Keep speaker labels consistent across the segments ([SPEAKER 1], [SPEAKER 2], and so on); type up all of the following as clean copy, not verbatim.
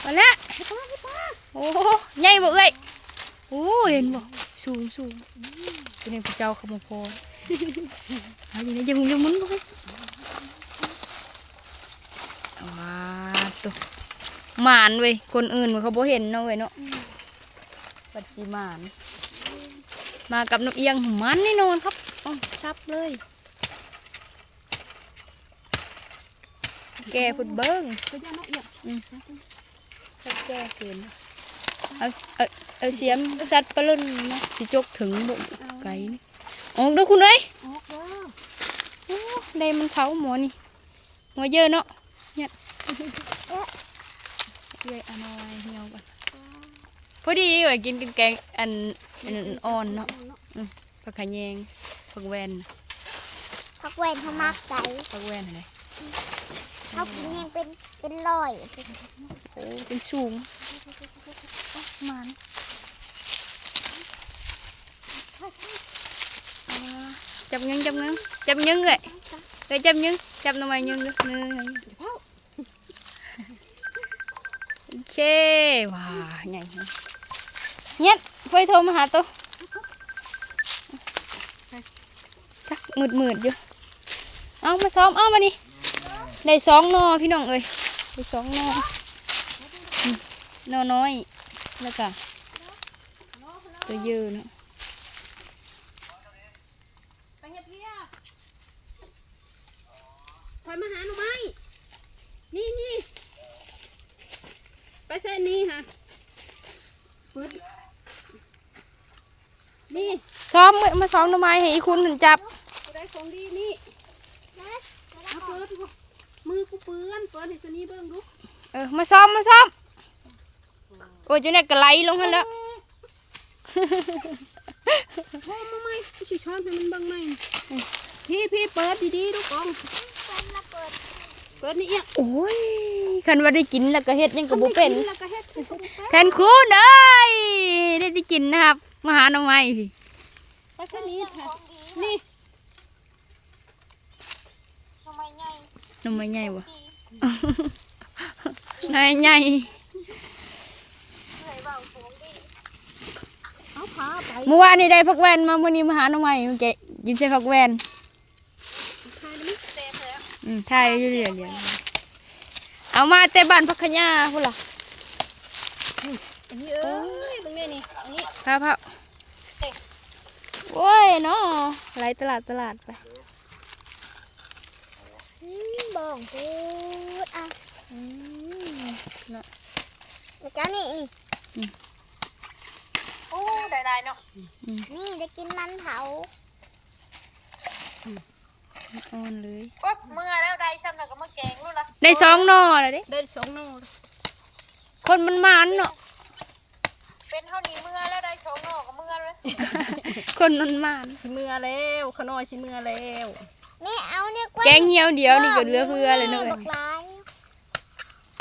[SPEAKER 1] มาแล้วโอ้ใหญ่บ่เอ้ยโอ้เห็นบ่สูงเป็นพระเจ้าขโมยพอเอาอยู่ในจมูกมุนบ่เฮ้ยว้าตัวหมานเว้ยคนอื่นเขาบ่เห็นเนาะเว้ยเนาะปัดสีหมานมากับนกเอียงมันแน่นอนครับอ๋อซับเลยแกพุดเบิ้งซัดแกเห็นเอาเสียมซัดปลุ่นนะสิจกถึงบกไก่นี่ออกเด้อคุณเอ้ยโอ้ได้มันเขาหมอนี่หัวเยอะเนาะเนี่ยเลยอันน้อยเหี่ยวก่อนพอดีไว้กินแกงอันอ่อนเนาะผักขะแยงผักแวน
[SPEAKER 2] ผักแวนเขามากใจ
[SPEAKER 1] ผักแวนอะไร
[SPEAKER 2] เขากินยังเป็นลอย
[SPEAKER 1] โอ้เป็นสูงมันจับยังเลยเลยจับยังจับทำไมยังเลยโอเคว้าใหญ่เงี้ยไฟโทรมาหาตัวจักมืดอยู่เอามาซ้อมเอามานี่ได้2 นอพี่น้องเอ้ยได้2 นอนอน้อยแล้วก็ตัวยืนเนาะ
[SPEAKER 3] คอยมาหาหนูไหมนี่ไปเส้นนี้ค่ะนี่
[SPEAKER 1] ซ้อมมาซ้อมทำไมให้คุณจับ
[SPEAKER 3] ได้ของดีนี่เอาเปิดมือกูเปื้อนให้สนี่เบิ้งดู
[SPEAKER 1] มาซ้อมโอ้ยเจ้าเนี่ยกระไลลงหันแล้ว
[SPEAKER 3] พ่อมาไหมกูจะช้อนให้มันบังไหมพี่เปิดดีๆดูกองเปิดนี่โ
[SPEAKER 1] อ้ยคันว่าได้กินแล้วก็เฮ็ดยังกับบุเป็นแทนคุณเอ้ยได้กินนะครับมาหาหน่อไม้พี่
[SPEAKER 3] ไปเส้นนี้ค่ะนี่
[SPEAKER 2] หน่อไม้ใหญ่
[SPEAKER 1] บ่นายใหญ่เมื่อวานนี้ได้ผักแวนมาเมื่อนี้มาหาหน่อไม้แกยิ้มใส่ผักแวนถ่ายอยู่เรื่อยๆเอามาแต่บ้านพักขย่าพูดล่ะ
[SPEAKER 3] อันนี้ตรงนี้นี่อันนี้
[SPEAKER 1] พาโอ้ยเนาะไหลตลาดไป
[SPEAKER 2] บ่งพูดอ่ะเนาะแล้วเจ้านี่
[SPEAKER 3] โอ้ได้เนาะ
[SPEAKER 2] นี่ได้กินมันเผา
[SPEAKER 1] อ่อนเลย
[SPEAKER 3] ก็เมื่อแล้วได้ซ้ำแล้วก็มาแกงรู้ละ
[SPEAKER 1] ได้2 นอเลยดิ
[SPEAKER 3] ได้2 นอ
[SPEAKER 1] คนมันมันเนาะ
[SPEAKER 3] เป็นเท่านี้เมื่อแล้วได้2 นอก็เมื่อเลย
[SPEAKER 1] คนมันมัน
[SPEAKER 3] สิเมื่อแล้วขน้อยสิเมื่อแล้ว
[SPEAKER 2] แม่เอาเนี่ย
[SPEAKER 1] แกงเหี่ยวเดียวนี่ก็เหลือเพื่อเลยเนาะ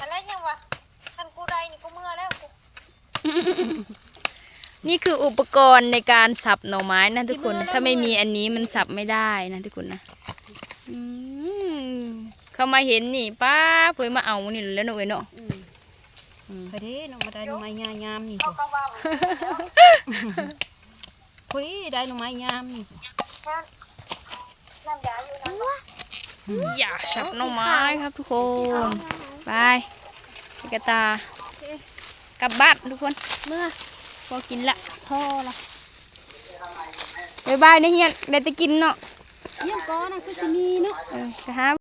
[SPEAKER 3] อะไรยังวะท่านกูได้นี่กูเมื่อแล้ว
[SPEAKER 1] นี่คืออุปกรณ์ในการสับหน่อไม้นะทุกคนถ้าไม่มีอันนี้มันสับไม่ได้นะทุกคนนะเขามาเห็นนี่ป้าเพื่อมาเอานี่แล้วเนาะเนาะ
[SPEAKER 3] พอดีน้องมาได้หน่อไม้งามนี่พอดีได้หน่อไม้งามนี่
[SPEAKER 1] อย่าสับหน่อไม้ครับทุกคนไปกระตากลับบ้านทุกคนเมื่อพอกินละพ่อละบายบายเนี่ยเฮียได้จะกินเนาะ
[SPEAKER 3] เยี่ยมก้อนนะคือจะมีเนาะ
[SPEAKER 1] ครับ